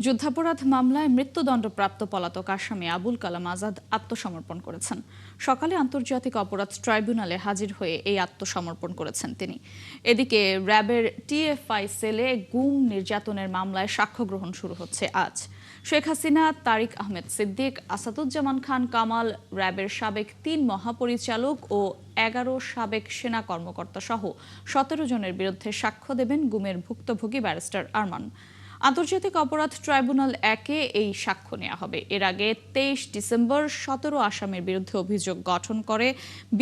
যুদ্ধাপরাধ মামলায় মৃত্যুদণ্ডপ্রাপ্ত পলাতক আসামি আবুল কালাম আজাদ আত্মসমর্পণ করেছেন। সকালে আন্তর্জাতিক অপরাধ ট্রাইব্যুনালে হাজির হয়ে এই আত্মসমর্পণ করেছেন তিনি। এদিকে র্যাবের টিএফআই সেলে গুম নির্যাতনের মামলায় সাক্ষ্য গ্রহণ শুরু হচ্ছে আজ। শেখ হাসিনা, তারিক আহমেদ সিদ্দিক, আসাদুজ্জামান খান কামাল, র্যাবের সাবেক ৩ মহাপরিচালক ও ১১ সাবেক সেনা কর্মকর্তা সহ ১৭ জনের বিরুদ্ধে সাক্ষ্য দেবেন গুমের ভুক্তভোগী ব্যারিস্টার আরমান। আন্তর্জাতিক অপরাধ ট্রাইব্যুনাল ১-এ এই সাক্ষ্য নেওয়া হবে। এর আগে ২৩ ডিসেম্বর ১৭ আসামির বিরুদ্ধে অভিযোগ গঠন করে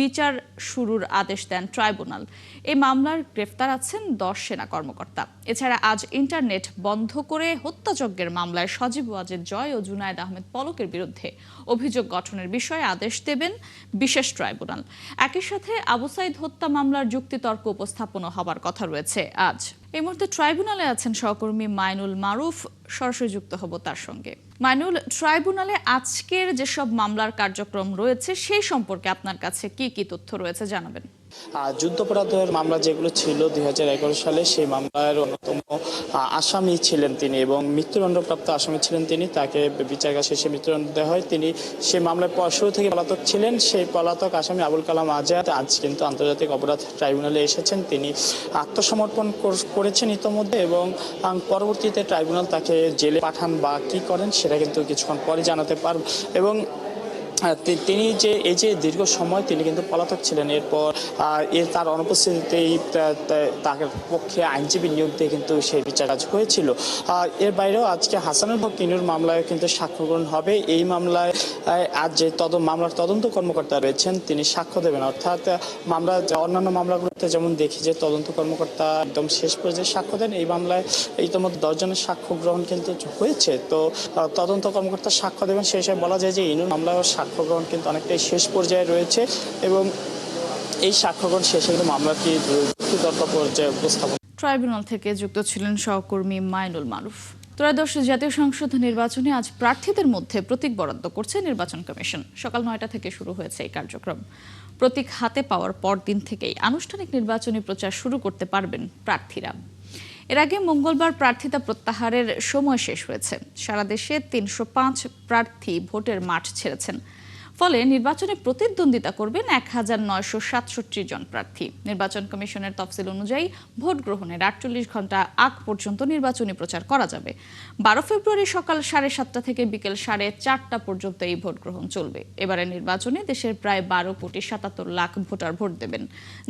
বিচার শুরুর আদেশ দেন ট্রাইব্যুনাল। এই মামলার গ্রেফতার আছেন ১০ সেনা কর্মকর্তা। এছাড়া আজ ইন্টারনেট বন্ধ করে হত্যাযজ্ঞের মামলায় সজীব ওয়াজেদ জয় ও জুনায়েদ আহমেদ পলকের বিরুদ্ধে অভিযোগ গঠনের বিষয়ে আদেশ দেবেন বিশেষ ট্রাইব্যুনাল। একই সাথে আবু সাইদ হত্যা মামলার যুক্তিতর্ক উপস্থাপনও হবার কথা রয়েছে আজ। এই মুহূর্তে ট্রাইব্যুনালে আছেন সহকর্মী মাইনুল মারুফ, সরাসরি যুক্ত হব তার সঙ্গে। মাইনুল, ট্রাইব্যুনালে আজকের যেসব মামলার কার্যক্রম রয়েছে সেই সম্পর্কে আপনার কাছে কি কি তথ্য রয়েছে জানাবেন। যুদ্ধাপরাধের মামলা যেগুলো ছিল ২০১১ সালে, সেই মামলার অন্যতম আসামি ছিলেন তিনি এবং মৃত্যুদণ্ডপ্রাপ্ত আসামি ছিলেন তিনি। তাকে বিচার শেষে মৃত্যুদণ্ড দেওয়া হয়। তিনি সেই মামলায় শুরু থেকে পলাতক ছিলেন। সেই পলাতক আসামি আবুল কালাম আজাদ আজ কিন্তু আন্তর্জাতিক অপরাধ ট্রাইব্যুনালে এসেছেন। তিনি আত্মসমর্পণ করেছেন ইতোমধ্যে এবং পরবর্তীতে ট্রাইব্যুনাল তাকে জেলে পাঠান বা কি করেন সেটা কিন্তু কিছুক্ষণ পরে জানাতে পারব। এবং তিনি এই যে দীর্ঘ সময় তিনি কিন্তু পলাতক ছিলেন, এরপর তার অনুপস্থিতিতেই তার পক্ষে আইনজীবী নিয়োগ দিয়ে কিন্তু সেই বিচার কাজ হয়েছিল। এর বাইরেও আজকে হাসানুল হক ইনুর মামলায় কিন্তু সাক্ষ্য গ্রহণ হবে। এই মামলায় আজ যে মামলার তদন্ত কর্মকর্তা রয়েছেন তিনি সাক্ষ্য দেবেন। অর্থাৎ অন্যান্য মামলাগুলোতে যেমন দেখি যে তদন্ত কর্মকর্তা একদম শেষ পর্যায়ে সাক্ষ্য দেন, এই মামলায় ইতিমধ্যে ১০ জনের সাক্ষ্য গ্রহণ কিন্তু হয়েছে। তো তদন্ত কর্মকর্তা সাক্ষ্য দেবেন। সেই হিসেবে বলা যায় যে ইনুর মামলায় সাক্ষ্য গ্রহণ কিন্তু অনেকটাই শেষ পর্যায়ে রয়েছে এবং এই সাক্ষ্য গ্রহণ শেষে কিন্তু মামলাটি যুক্তিতর্ক পর্যায়ে উপস্থাপন। ট্রাইব্যুনাল থেকে যুক্ত ছিলেন সহকর্মী মাইনুল মারুফ। ত্রয়োদশ জাতীয় সংসদ নির্বাচনে আজ প্রার্থীদের মধ্যে প্রতীক বরাদ্দ করছে নির্বাচন কমিশন। সকাল ৯টা থেকে শুরু হয়েছে এই কার্যক্রম। প্রতীক হাতে পাওয়ার পরদিন থেকেই আনুষ্ঠানিক নির্বাচনী প্রচার শুরু করতে পারবেন প্রার্থীরা। এর আগে মঙ্গলবার প্রার্থিতা প্রত্যাহারের সময় শেষ হয়েছে। সারা দেশে ৩০৫ প্রার্থী ভোটের মাঠ ছেড়েছেন। ফলে নির্বাচনে প্রতিদ্বন্দ্বিতা করবেন ১৯৬৭ জন প্রার্থী। নির্বাচন কমিশনের তফসিল অনুযায়ী ভোট গ্রহণের ৪৮ ঘন্টা আগ পর্যন্ত নির্বাচনী প্রচার করা যাবে। ১২ ফেব্রুয়ারি সকাল ৭:৩০ থেকে বিকেল ৪:৩০ পর্যন্ত এই ভোট গ্রহণ চলবে। এবারের নির্বাচনে দেশের প্রায় ১২,৭৭,০০,০০০ ভোটার ভোট দেবেন।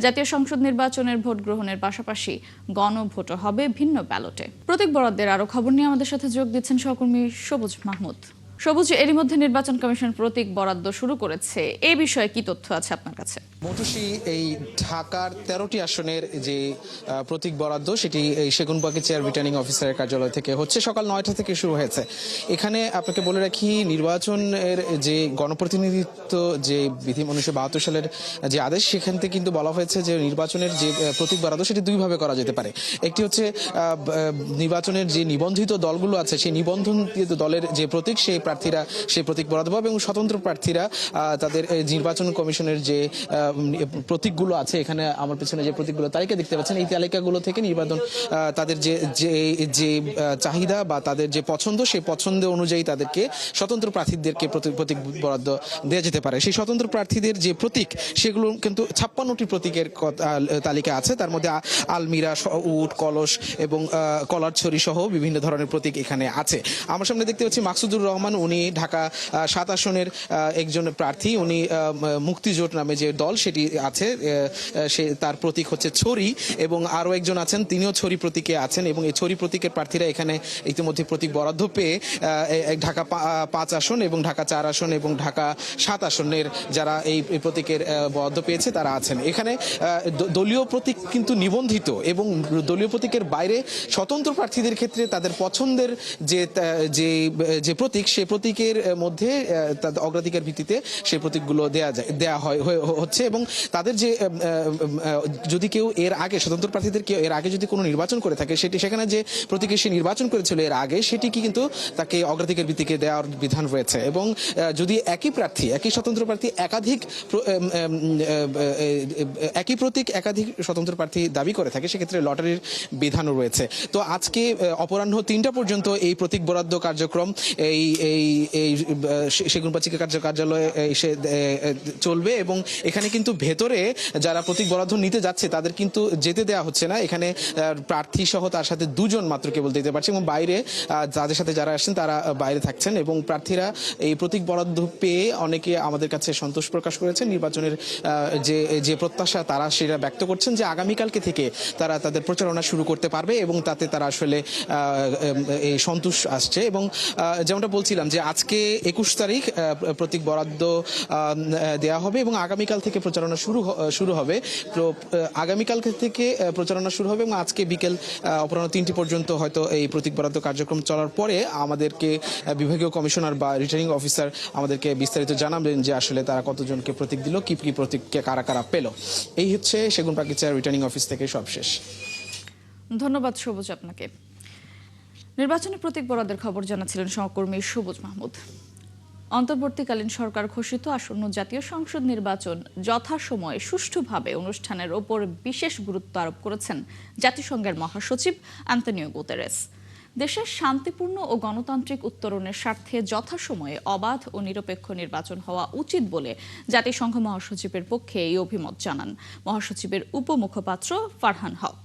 জাতীয় সংসদ নির্বাচনের ভোট গ্রহণের পাশাপাশি গণভোটও হবে ভিন্ন ব্যালটে। প্রতীক বরাদ্দের আরো খবর নিয়ে আমাদের সাথে যোগ দিচ্ছেন সহকর্মী সবুজ মাহমুদ। সবুজ, এরই মধ্যে নির্বাচন কমিশন প্রতীক বরাদ্দ শুরু করেছে, এই বিষয়ে কি তথ্য আছে আপনার কাছে? মৌটুসী, এই ঢাকার ১৩টি আসনের যে প্রতীক বরাদ্দ সেটি এই সেগুনবাগের চেয়ার রিটার্নিং অফিসারের কার্যালয় থেকে হচ্ছে। সকাল ৯টা থেকে শুরু হয়েছে। এখানে আপনাকে বলে রাখি, নির্বাচনের যে গণপ্রতিনিধিত্ব যে বিধি ১৯৭২ সালের যে আদেশ, সেখান থেকে কিন্তু বলা হয়েছে যে নির্বাচনের যে প্রতীক বরাদ্দ সেটি দুইভাবে করা যেতে পারে। একটি হচ্ছে নির্বাচনের যে নিবন্ধিত দলগুলো আছে সেই নিবন্ধিত দলের যে প্রতীক, সেই প্রার্থীরা সেই প্রতীক বরাদ্দ পাবে এবং স্বতন্ত্র প্রার্থীরা তাদের নির্বাচন কমিশনের যে প্রতীকগুলো আছে, এখানে আমার পিছনে যে প্রতীকগুলো তালিকা দেখতে পাচ্ছেন, এই তালিকাগুলো থেকে নির্বাচন তাদের যে চাহিদা বা তাদের যে পছন্দ, সেই পছন্দ অনুযায়ী তাদেরকে স্বতন্ত্র প্রার্থীদেরকে প্রতীক বরাদ্দ দেওয়া যেতে পারে। সেই স্বতন্ত্র প্রার্থীদের যে প্রতীক, সেগুলো কিন্তু ৫৬টি প্রতীকের তালিকা আছে। তার মধ্যে আলমিরা, উট, কলস এবং কলার ছড়ি সহ বিভিন্ন ধরনের প্রতীক এখানে আছে। আমার সামনে দেখতে পাচ্ছি মাকসুদুর রহমান, উনি ঢাকা ৭ আসনের একজন প্রার্থী। উনি মুক্তিজোট নামে যে দল সেটি আছে, তার প্রতীক হচ্ছে ছড়ি, এবং আরও একজন আছেন তিনিও ছড়ি প্রতীকে আছেন এবং এই ছড়ি প্রতীকের প্রার্থীরা এখানে ইতিমধ্যে প্রতীক বরাদ্দ পেয়ে ঢাকা ৫ আসন এবং ঢাকা ৪ আসন এবং ঢাকা ৭ আসনের যারা এই প্রতীকের বরাদ্দ পেয়েছে তারা আছেন। এখানে দলীয় প্রতীক কিন্তু নিবন্ধিত এবং দলীয় প্রতীকের বাইরে স্বতন্ত্র প্রার্থীদের ক্ষেত্রে তাদের পছন্দের যে প্রতীক, সেই প্রতীকের মধ্যে তাদের অগ্রাধিকার ভিত্তিতে সেই প্রতীকগুলো দেয়া হচ্ছে এবং তাদের যে যদি কেউ এর আগে স্বতন্ত্র প্রার্থীদের কেউ এর আগে যদি কোনো নির্বাচন করে থাকে সেখানে যে প্রতীকে সে নির্বাচন করেছিল এর আগে সেটি কিন্তু তাকে অগ্রাধিকার ভিত্তিতে দেওয়ার বিধান রয়েছে এবং যদি একই স্বতন্ত্র প্রার্থী একই প্রতীক একাধিক স্বতন্ত্র প্রার্থী দাবি করে থাকে সেক্ষেত্রে লটারির বিধানও রয়েছে। তো আজকে অপরাহ্ন 3টা পর্যন্ত এই প্রতীক বরাদ্দ কার্যক্রম এই সেগুনবাগিচা কার্যালয়ে এসে চলবে এবং এখানে কিন্তু ভেতরে যারা প্রতীক বরাদ্দ নিতে যাচ্ছে তাদের কিন্তু যেতে দেওয়া হচ্ছে না। এখানে প্রার্থী সহ তার সাথে 2 জন মাত্র কেবল দিতে পারছে এবং বাইরে যাদের সাথে যারা আসছেন তারা বাইরে থাকছেন এবং প্রার্থীরা এই প্রতীক বরাদ্দ পেয়ে অনেকে আমাদের কাছে সন্তোষ প্রকাশ করেছেন। নির্বাচনের যে প্রত্যাশা তারা সেটা ব্যক্ত করছেন যে আগামীকালকে থেকে তারা তাদের প্রচারণা শুরু করতে পারবে এবং তাতে তারা আসলে এই সন্তোষ আসছে এবং যেমনটা বলছিলাম যে আজকে 21 তারিখ প্রতীক বরাদ্দ দেওয়া হবে এবং আগামীকাল থেকে প্রচারণা শুরু হবে। আগামীকাল থেকে প্রচারণা শুরু হবে এবং আজকে বিকেল অপরাহ্ন 3টি পর্যন্ত হয়তো এই প্রতীক বরাদ্দ কার্যক্রম চলার পরে আমাদেরকে বিভাগীয় কমিশনার বা রিটার্নিং অফিসার আমাদেরকে বিস্তারিত জানাবেন যে আসলে তারা কতজনকে প্রতীক দিল, কি প্রতীককে কারা কারা পেল। এই হচ্ছে সেগুনবাগিচা রিটার্নিং অফিস থেকে সবশেষ। ধন্যবাদ সবুজ আপনাকে। নির্বাচনী প্রতীক বরাদ্দের খবর জানাচ্ছিলেন সহকর্মী সবুজ মাহমুদ। অন্তর্বর্তীকালীন সরকার ঘোষিত আসন্ন জাতীয় সংসদ নির্বাচন যথাসময়ে সুষ্ঠুভাবে অনুষ্ঠানের ওপর বিশেষ গুরুত্ব আরোপ করেছেন জাতিসংঘের মহাসচিব আন্তোনিও গুতেরেস। দেশের শান্তিপূর্ণ ও গণতান্ত্রিক উত্তরণের স্বার্থে যথাসময়ে অবাধ ও নিরপেক্ষ নির্বাচন হওয়া উচিত বলে জাতিসংঘ মহাসচিবের পক্ষে এই অভিমত জানান মহাসচিবের উপমুখপাত্র ফারহান হক।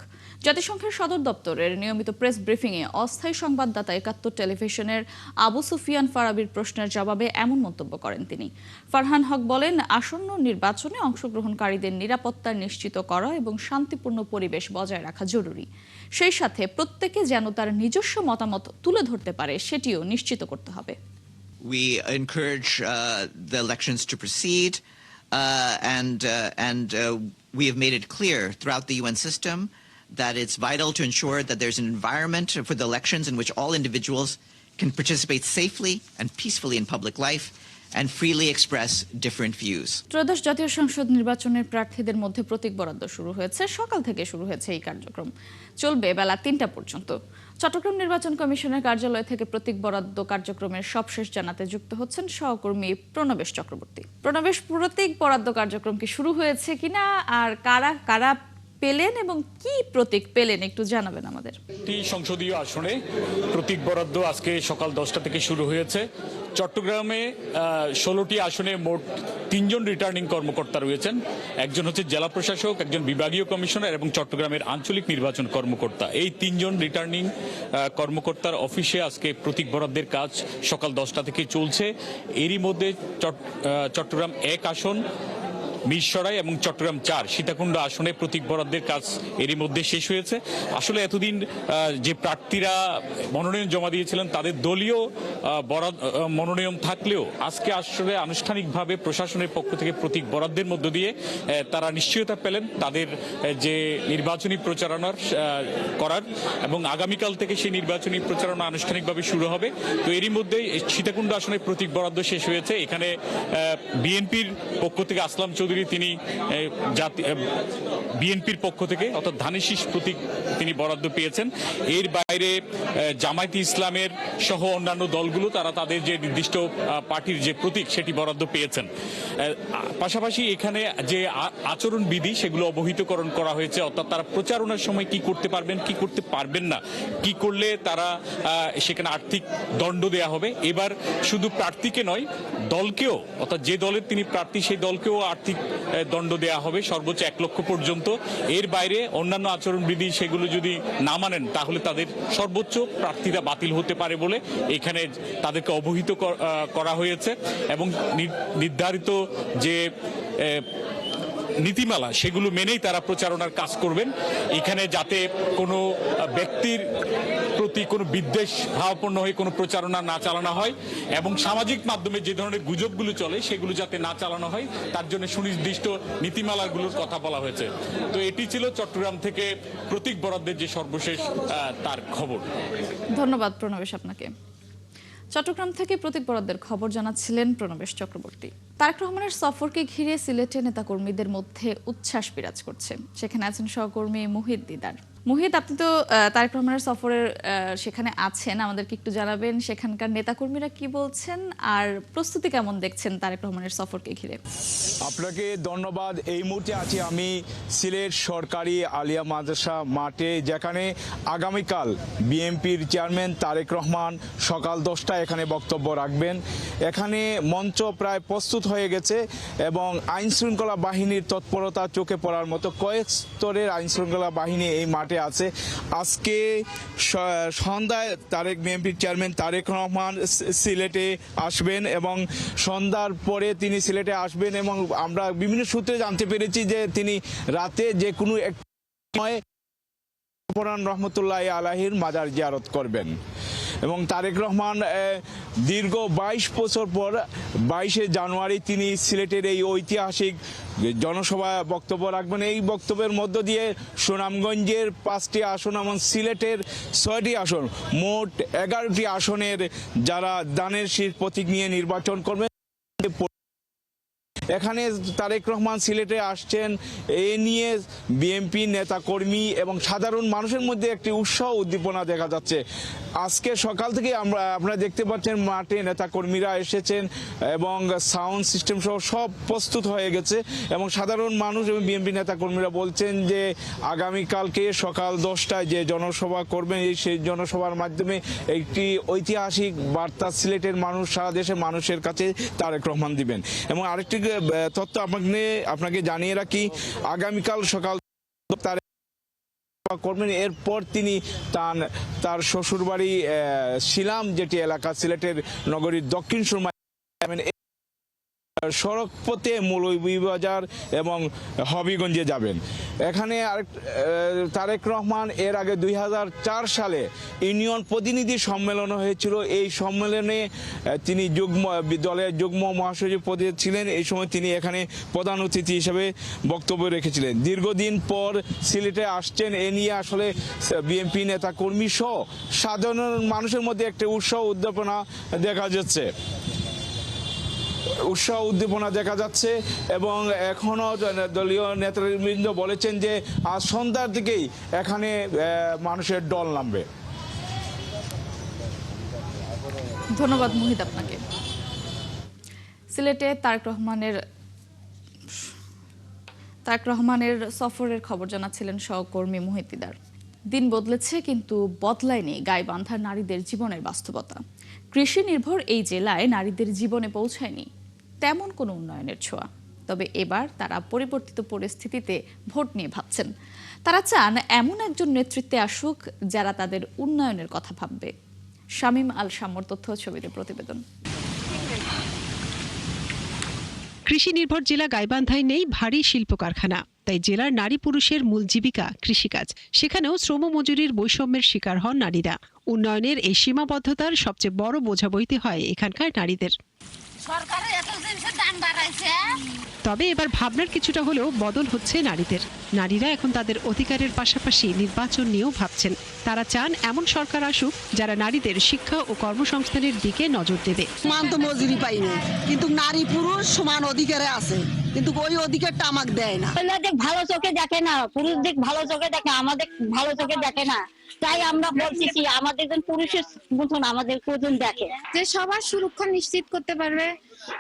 জাতিসংঘের সদর দপ্তরের নিয়মিত প্রেস ব্রিফিংয়ে অস্থায়ী সংবাদদাতা ৭১ টেলিভিশনের আবু সুফিয়ান ফারাবির প্রশ্নের জবাবে এমন মন্তব্য করেন তিনি। ফারহান হক বলেন, আসন্ন নির্বাচনে অংশগ্রহণকারীদের নিরাপত্তা নিশ্চিত করা এবং শান্তিপূর্ণ পরিবেশ বজায় রাখা জরুরি। সেই সাথে প্রত্যেকে যেন তার নিজস্ব মতামত তুলে ধরতে পারে সেটিও নিশ্চিত করতে হবে। We encourage the elections to proceed and we have made it clear throughout the UN system that it's vital to ensure that there's an environment for the elections in which all individuals can participate safely and peacefully in public life and freely express different views. ত্রয়োদশ জাতীয় সংসদ নির্বাচনের প্রার্থীদের মধ্যে প্রতীক বরাদ্দ শুরু হয়েছে। সকাল থেকে শুরু হয়েছে এই কার্যক্রম, চলবে বেলা 3টা পর্যন্ত। চট্টগ্রাম নির্বাচন কমিশনের কার্যালয় থেকে প্রতীক বরাদ্দ কার্যক্রমের সবশেষ জানাতে যুক্ত হচ্ছেন সহকর্মী প্রণবেশ চক্রবর্তী। প্রণবেশ, প্রতীক বরাদ্দ কার্যক্রম কি শুরু হয়েছে কিনা আর কারা কারা পেলেন এবং কি প্রতীক পেলেন একটু জানাবেন আমাদের। সংসদীয় আসনে প্রতীক বরাদ্দ আজকে সকাল 10টা থেকে শুরু হয়েছে। চট্টগ্রামে 16টি আসনে মোট 3 জন রিটার্নিং কর্মকর্তা রয়েছেন। একজন হচ্ছে জেলা প্রশাসক, একজন বিভাগীয় কমিশনার এবং চট্টগ্রামের আঞ্চলিক নির্বাচন কর্মকর্তা। এই 3 জন রিটার্নিং কর্মকর্তার অফিসে আজকে প্রতীক বরাদ্দের কাজ সকাল 10টা থেকে চলছে। এরই মধ্যে চট্টগ্রাম 1 আসন, মিরসরাই এবং চট্টগ্রাম 4 সীতাকুণ্ড আসনে প্রতীক বরাদ্দের কাজ এরই মধ্যে শেষ হয়েছে। আসলে এতদিন যে প্রার্থীরা মনোনয়ন জমা দিয়েছিলেন তাদের দলীয় মনোনয়ন থাকলেও আজকে আসলে আনুষ্ঠানিকভাবে প্রশাসনের পক্ষ থেকে প্রতীক বরাদ্দের মধ্য দিয়ে তারা নিশ্চয়তা পেলেন তাদের যে নির্বাচনী প্রচারণার করার এবং আগামীকাল থেকে সেই নির্বাচনী প্রচারণা আনুষ্ঠানিকভাবে শুরু হবে। তো এরই মধ্যে সীতাকুণ্ড আসনে প্রতীক বরাদ্দ শেষ হয়েছে। এখানে বিএনপির পক্ষ থেকে আসলাম চৌধুরী তিনি বিএনপির পক্ষ থেকে অর্থাৎ ধানের শীষ প্রতীক তিনি বরাদ্দ পেয়েছেন। এর বাইরে জামায়াতে ইসলামের সহ অন্যান্য দলগুলো তারা তাদের যে নির্দিষ্ট পার্টির যে প্রতীক সেটি বরাদ্দ পেয়েছেন। পাশাপাশি এখানে যে আচরণ বিধি সেগুলো অবহিতকরণ করা হয়েছে, অর্থাৎ তারা প্রচারণার সময় কি করতে পারবেন কি করতে পারবেন না, কি করলে তারা সেখানে আর্থিক দণ্ড দেয়া হবে। এবার শুধু প্রার্থীকে নয় দলকেও, অর্থাৎ যে দলের তিনি প্রার্থী সেই দলকেও আর্থিক দণ্ড দেয়া হবে সর্বোচ্চ 1 লক্ষ পর্যন্ত। এর বাইরে অন্যান্য আচরণবিধি সেগুলো যদি না মানেন তাহলে তাদের সর্বোচ্চ প্রার্থীরা বাতিল হতে পারে বলে এখানে তাদেরকে অবহিত করা হয়েছে এবং নির্ধারিত যে নীতিমালা সেগুলো মেনেই তারা প্রচারণার কাজ করবেন। এখানে যাতে কোনো ব্যক্তির প্রতি কোনো বিদ্বেষ ভাবাপন্ন হয়ে কোনো প্রচারণা না চালানো হয় এবং সামাজিক মাধ্যমে যে ধরনের গুজবগুলো চলে সেগুলো যাতে না চালানো হয় তার জন্য সুনির্দিষ্ট নীতিমালাগুলোর কথা বলা হয়েছে। তো এটি ছিল চট্টগ্রাম থেকে প্রতীক বরাদ্দের যে সর্বশেষ তার খবর। ধন্যবাদ প্রণবেশ আপনাকে। চট্টগ্রাম থেকে প্রতীক বরাদ্দের খবর জানাচ্ছিলেন প্রণবেশ চক্রবর্তী। তারেক রহমানের সফরকে ঘিরে সিলেটে নেতাকর্মীদের মধ্যে উচ্ছ্বাস বিরাজ করছে। সেখানে আছেন সহকর্মী মুহিত দিদার। মুহিত, আপনি তো তারেক রহমানের সফরের সেখানে আছেন, আমাদেরকে একটু জানাবেন সেখানকার নেতাকর্মীরা কি বলছেন আর প্রস্তুতি কেমন দেখছেন তারেক রহমানের সফরকে ঘিরে? আপনাকে ধন্যবাদ। এই মুহূর্তে আছি আমি সিলেট সরকারি আলিয়া মাদ্রাসা মাঠে, যেখানে আগামীকাল বিএনপির চেয়ারম্যান তারেক রহমান সকাল 10টায় এখানে বক্তব্য রাখবেন। এখানে মঞ্চ প্রায় প্রস্তুত হয়ে গেছে এবং আইন শৃঙ্খলা বাহিনীর তৎপরতা চোখে পড়ার মতো। কয়েক স্তরের আইন শৃঙ্খলা বাহিনী এই মাঠে আছে। আজকে সন্ধ্যায় বিএনপির চেয়ারম্যান তারেক রহমান সিলেটে আসবেন এবং সন্ধ্যার পরে তিনি সিলেটে আসবেন এবং আমরা বিভিন্ন সূত্রে জানতে পেরেছি যে তিনি রাতে যে কোনো এক সময় রহমতুল্লাহ আলাহির মাজার জিয়ারত করবেন এবং তারেক রহমান দীর্ঘ 22 বছর পর 22শে জানুয়ারি তিনি সিলেটের এই ঐতিহাসিক জনসভা বক্তব্য রাখবেন। এই বক্তব্যের মধ্য দিয়ে সুনামগঞ্জের 5টি আসন এবং সিলেটের 6টি আসন, মোট 11টি আসনের যারা দানের শীষ প্রতীক নিয়ে নির্বাচন করবেন। এখানে তারেক রহমান সিলেটে আসছেন, এ নিয়ে বিএনপি নেতাকর্মী এবং সাধারণ মানুষের মধ্যে একটি উৎসাহ উদ্দীপনা দেখা যাচ্ছে। আজকে সকাল থেকে আপনারা দেখতে পাচ্ছেন মাঠে নেতাকর্মীরা এসেছেন এবং সাউন্ড সিস্টেম সহ সব প্রস্তুত হয়ে গেছে এবং সাধারণ মানুষ এবং বিএনপি নেতাকর্মীরা বলছেন যে আগামীকালকে সকাল 10টায় যে জনসভা করবেন, সেই জনসভার মাধ্যমে একটি ঐতিহাসিক বার্তা সিলেটের মানুষ, সারা দেশের মানুষের কাছে তারেক রহমান দিবেন। এবং আরেকটি তথ্য আপনাকে জানিয়ে রাখি, আগামীকাল সকাল করবেন, এরপর তিনি তার শ্বশুরবাড়ি শিলাম যেটি এলাকা সিলেটের নগরীর দক্ষিণ সুরমা সড়ক পথে মৌলভীবাজার এবং হবিগঞ্জে যাবেন। এখানে তারেক রহমান এর আগে 2004 সালে ইউনিয়ন প্রতিনিধি সম্মেলন হয়েছিল। এই সম্মেলনে তিনি দলের যুগ্ম মহাসচিব পদে ছিলেন। এই সময় তিনি এখানে প্রধান অতিথি হিসেবে বক্তব্য রেখেছিলেন। দীর্ঘদিন পর সিলেটে আসছেন, এ নিয়ে আসলে বিএনপি নেতাকর্মী সহ সাধারণ মানুষের মধ্যে একটা উৎসাহ উদ্দীপনা দেখা যাচ্ছে এবং এখনো দলীয় নেতৃবৃন্দ বলেছেন যে আজ সন্ধ্যার দিকেই এখানে মানুষের দল নামবে। ধন্যবাদ মুহিত আপনাকে। সিলেটে তারেক রহমানের সফরের খবর জানাচ্ছিলেন সহকর্মী মুহিত দিদার। দিন বদলেছে কিন্তু বদলায়নি গাইবান্ধার নারীদের জীবনের বাস্তবতা। কৃষি নির্ভর এই জেলায় নারীদের জীবনে পৌঁছায়নি তেমন কোনো উন্নয়নের ছোঁয়া। তবে এবার তারা পরিবর্তিত পরিস্থিতিতে ভোট নিয়ে ভাবছেন। তারা চান এমন একজন নেতৃত্বে আসুক যারা তাদের উন্নয়নের কথা ভাববে। শামীম আল শামর তথ্য ছবিতে প্রতিবেদন। কৃষি নির্ভর জেলা গাইবান্ধায় নেই ভারী শিল্প কারখানা, তাই জেলার নারী পুরুষের মূল জীবিকা কৃষিকাজ। সেখানেও শ্রম মজুরির বৈষম্যের শিকার হন নারীরা। উন্নয়নের এই সীমাবদ্ধতার সবচেয়ে বড় বোঝা বইতে হয় এখানকার নারীদের। তবে এবার ভাবনার কিছুটা হলেও বদল হচ্ছে নারীদের। নারীরা এখন তাদের অধিকারের পাশাপাশি নির্বাচন নিয়েও ভাবছেন। তারা চান এমন সরকার আসুক যারা নারীদের শিক্ষা ও কর্মসংস্থানের দিকে নজর দেবে। সমান তো মজুরি পাই না, কিন্তু নারী পুরুষ সমান অধিকারে আছে, কিন্তু ওই অধিকারটা আমাকে দেয় না। ভালো চোখে দেখে না, পুরুষ দিক ভালো চোখে দেখে, আমাদের ভালো চোখে দেখে না। তাই আমরা বলছি আমাদের পুরুষের মতন আমাদের প্রয়োজন দেখে, যে সবার সুরক্ষা নিশ্চিত করতে পারবে।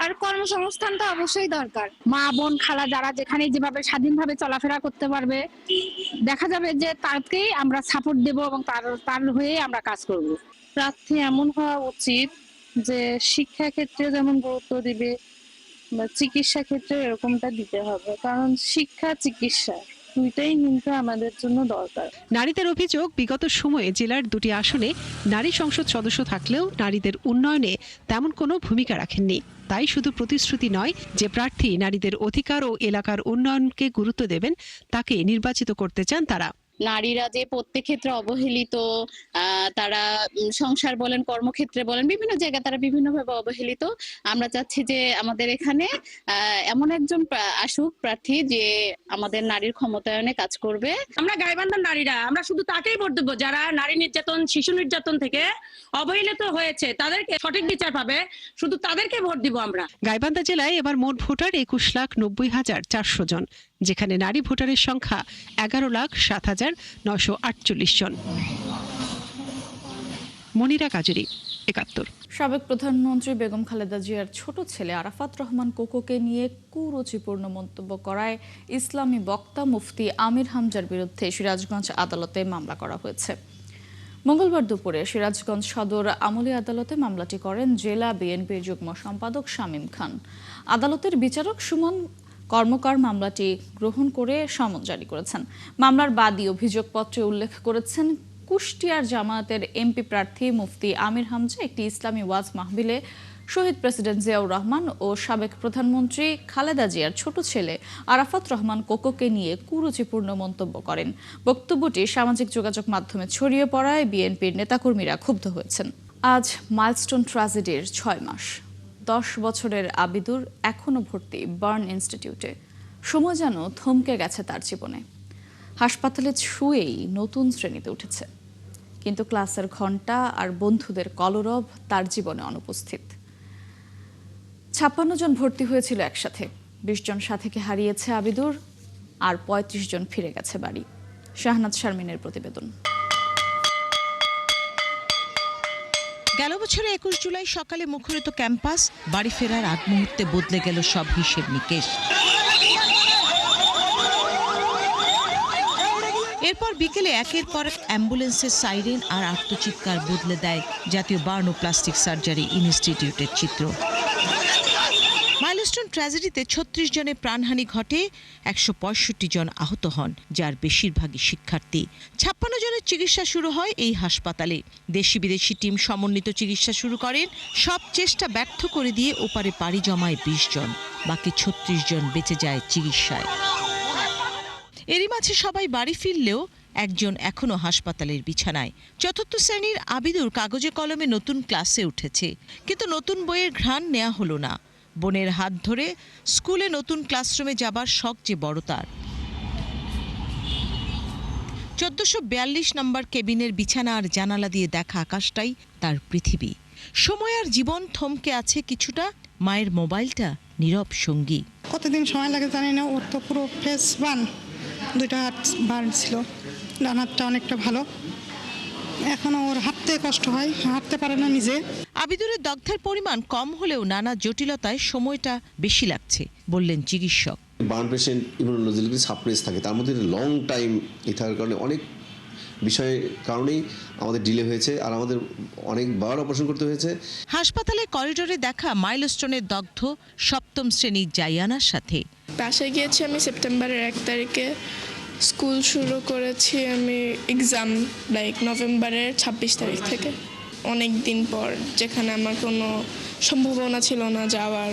আর কর্মসংস্থান তো অবশ্যই দরকার। মা বোন খালা যারা যেখানে যেভাবে স্বাধীনভাবে চলাফেরা করতে পারবে, দেখা যাবে যে তাকেই আমরা সাপোর্ট দেব এবং তার হয়ে আমরা কাজ করব। প্রার্থী এমন হওয়া উচিত যে শিক্ষা ক্ষেত্রে যেমন গুরুত্ব দিবে, চিকিৎসা ক্ষেত্রে এরকমটা দিতে হবে, কারণ শিক্ষা চিকিৎসা দুইটাই কিন্তু আমাদের জন্য দরকার। নারীদের অভিযোগ, বিগত সময়ে জেলার 2টি আসনে নারী সংসদ সদস্য থাকলেও নারীদের উন্নয়নে তেমন কোনো ভূমিকা রাখেননি। তাই শুধু প্রতিশ্রুতি নয়, যে প্রার্থী নারীদের অধিকার ও এলাকার উন্নয়নকে গুরুত্ব দেবেন তাকে নির্বাচিত করতে চান তারা। নারীরা যে প্রত্যেক ক্ষেত্রে অবহেলিত, তারা সংসার বলেন, কর্মক্ষেত্রে বলেন, বিভিন্ন জায়গায় তারা বিভিন্নভাবে অবহেলিত। আমরা চাচ্ছি যে আমাদের এখানে এমন একজন আসুক প্রার্থী যে আমাদের নারীর ক্ষমতায়নে কাজ করবে। আমরা গাইবান্ধার নারীরা আমরা শুধু তাকেই ভোট দেবো যারা নারী নির্যাতন, শিশু নির্যাতন থেকে অবহেলিত হয়েছে, তাদেরকে সঠিক বিচার পাবে, শুধু তাদেরকে ভোট দিব আমরা। গাইবান্ধা জেলায় এবার মোট ভোটার 21,90,400 জন, যেখানে নারী ভোটারের সংখ্যা 11,07,948 জন। মনিরা কাজুরি, ৭১। সাবেক প্রধানমন্ত্রী বেগম খালেদা জিয়ার ছোট ছেলে আরাফাত রহমান কোকোকে নিয়ে কুরুচিপূর্ণ মন্তব্য করায় ইসলামী বক্তা মুফতি আমির হামজার বিরুদ্ধে সিরাজগঞ্জ আদালতে মামলা করা হয়েছে। মঙ্গলবার দুপুরে সিরাজগঞ্জ সদর আমলি আদালতে মামলাটি করেন জেলা বিএনপির যুগ্ম সম্পাদক শামীম খান। আদালতের বিচারক সুমন কর্মকার মামলাটি গ্রহণ করে সমন জারি করেছেন। মামলার বাদী অভিযোগপত্রে উল্লেখ করেছেন, কুষ্টিয়ার জামায়াতের এমপি প্রার্থী মুফতি আমির হামজা একটি ইসলামী ওয়াজ মাহফিলে শহীদ প্রেসিডেন্ট জিয়াউর রহমান ও সাবেক প্রধানমন্ত্রী খালেদা জিয়ার ছোট ছেলে আরাফাত রহমান কোকোকে নিয়ে কুরুচিপূর্ণ মন্তব্য করেন। বক্তব্যটি সামাজিক যোগাযোগ মাধ্যমে ছড়িয়ে পড়ায় বিএনপির নেতাকর্মীরা ক্ষুব্ধ হয়েছেন। আজ মাইলস্টোন ট্র্যাজেডির 6 মাস। 10 বছরের আবিদুর এখনো ভর্তি বার্ন ইনস্টিটিউটে। সময় যেন থমকে গেছে তার জীবনে। হাসপাতালে শুয়েই নতুন শ্রেণীতে উঠেছে, কিন্তু ক্লাসের ঘন্টা আর বন্ধুদের কলরব তার জীবনে অনুপস্থিত। 56 জন ভর্তি হয়েছিল একসাথে। 20 জন সাথীকে হারিয়েছে আবিদুর, আর 35 জন ফিরে গেছে বাড়ি। শাহনাজ শারমিনের প্রতিবেদন। গেল বছরে 21 জুলাই সকালে মুখরিত ক্যাম্পাস, বাড়ি ফেরার আগ মুহূর্তে বদলে গেল সব হিসেব নিকেশ। এরপর বিকেলে একের পর অ্যাম্বুলেন্সের সাইরেন আর আত্মচিৎকার বদলে দেয় জাতীয় বার্ন ও প্লাস্টিক সার্জারি ইনস্টিটিউটের চিত্র। মাইলস্টোন ট্র্যাজেডিতে 36 জনের প্রাণহানি ঘটে, 165 জন আহত হন, যার বেশিরভাগই শিক্ষার্থী। 56 জনের চিকিৎসা শুরু হয় এই হাসপাতালে। দেশি বিদেশি টিম সমন্বিত চিকিৎসা শুরু করেন। সব চেষ্টা ব্যর্থ করে দিয়ে ওপারে পাড়ি জমায় 20 জন, বাকি 36 জন বেঁচে যায় চিকিৎসায়। এরই মাঝে সবাই বাড়ি ফিরলেও একজন এখনো হাসপাতালের বিছানায়। 4th শ্রেণীর আবিদুর কাগজে কলমে নতুন ক্লাসে উঠেছে, কিন্তু নতুন বইয়ের ঘ্রাণ নেওয়া হলো না। বোনের হাত ধরে স্কুলে নতুন ক্লাসরুমে যাবার শখ যে বড় তার। 1442 নম্বর কেবিনের বিছানা আর জানালা দিয়ে দেখা আকাশটাই তার পৃথিবী। সময় আর জীবন থমকে আছে কিছুটা, মায়ের মোবাইলটা নীরব সঙ্গী। কতদিন সময় লাগে জানি না, ওর তো পুরো ফেস বান, 2টা হাত বান ছিল, ডান হাতটা অনেকটা ভালো, এখনো ওর হাঁটতে কষ্ট হয়, হাঁটতে পারে না নিজে। আবিদুরের দগ্ধের পরিমাণ কম হলেও নানা জটিলতায় সময়টা বেশি লাগছে বললেন চিকিৎসক। বার্ন পেশেন্ট ইমিউনোলজিক্যালি সাপ্রেস থাকে, তার মধ্যে লং টাইম থাকার কারণে অনেক বিষয়ের কারণেই আমাদের ডিলে হয়েছে, আর আমাদের অনেকবার অপারেশন করতে হয়েছে। হাসপাতালের করিডোরে দেখা মাইলস্টোনের দগ্ধ 7ম শ্রেণীর জাইয়ানার সাথে। বাসায় গিয়েছি আমি সেপ্টেম্বরের 1 তারিখে, স্কুল শুরু করেছি আমি এক্সাম নভেম্বরের 26 তারিখ থেকে। অনেক দিন পর, যেখানে আমার কোনো সম্ভাবনা ছিল না যাওয়ার।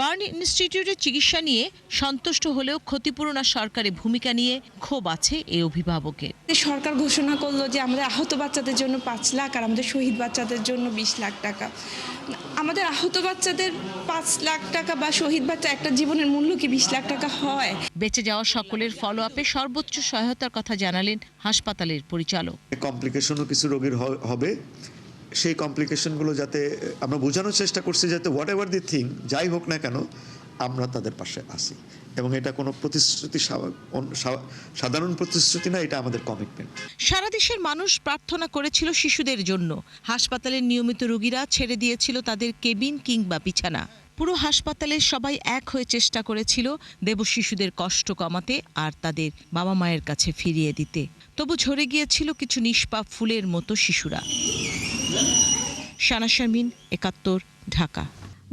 বার্ন ইনস্টিটিউটের চিকিৎসা নিয়ে সন্তুষ্ট হলেও ক্ষতিপূরণ আর সরকারের ভূমিকা নিয়ে ক্ষোভ আছে এই অভিভাবকের। সরকার ঘোষণা করলো যে আমাদের আহত বাচ্চাদের জন্য 5 লাখ আর আমাদের শহীদ বাচ্চাদের জন্য 20 লাখ টাকা। আমাদের আহত বাচ্চাদের 5 লাখ টাকা বা শহীদ বাচ্চা একটা জীবনের মূল্য কি 20 লাখ টাকা হয়? বেঁচে যাওয়া সকলের ফলো আপে সর্বোচ্চ সহায়তার কথা জানালেন হাসপাতালের পরিচালক। কমপ্লিকেশনও কিছু রোগীর হবে, সেই কমপ্লিকেশনগুলো যাতে আমরা বোঝানোর চেষ্টা করছি, যাতে হোয়াট এভার দি থিং যাই হোক না কেন আমরা তাদের পাশে আসি, এবং এটা কোনো প্রতিশ্রুতি সাধারণ প্রতিশ্রুতি না, এটা আমাদের কমিটমেন্ট। সারা দেশের মানুষ প্রার্থনা করেছিল শিশুদের জন্য। হাসপাতালের নিয়মিত রোগীরা ছেড়ে দিয়েছিল তাদের কেবিন কিংবা বিছানা। পুরো হাসপাতালের সবাই এক হয়ে চেষ্টা করেছিল দেব শিশুদের কষ্ট কমাতে আর তাদের বাবা মায়ের কাছে ফিরিয়ে দিতে। তবু ঝরে গিয়েছিল কিছু নিষ্পাপ ফুলের মতো শিশুরা। শাহনাজ শারমিন, 71, ঢাকা।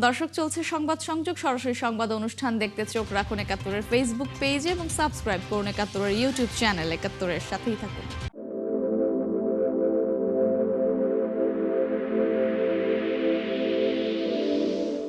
দর্শক, চলছে সংবাদ সংযোগ। সরাসরি সংবাদ অনুষ্ঠান দেখতে চোখ রাখুন 71-এর ফেসবুক পেজে এবং সাবস্ক্রাইব করুন 71-এর ইউটিউব চ্যানেল। 71-এর সাথেই থাকুন।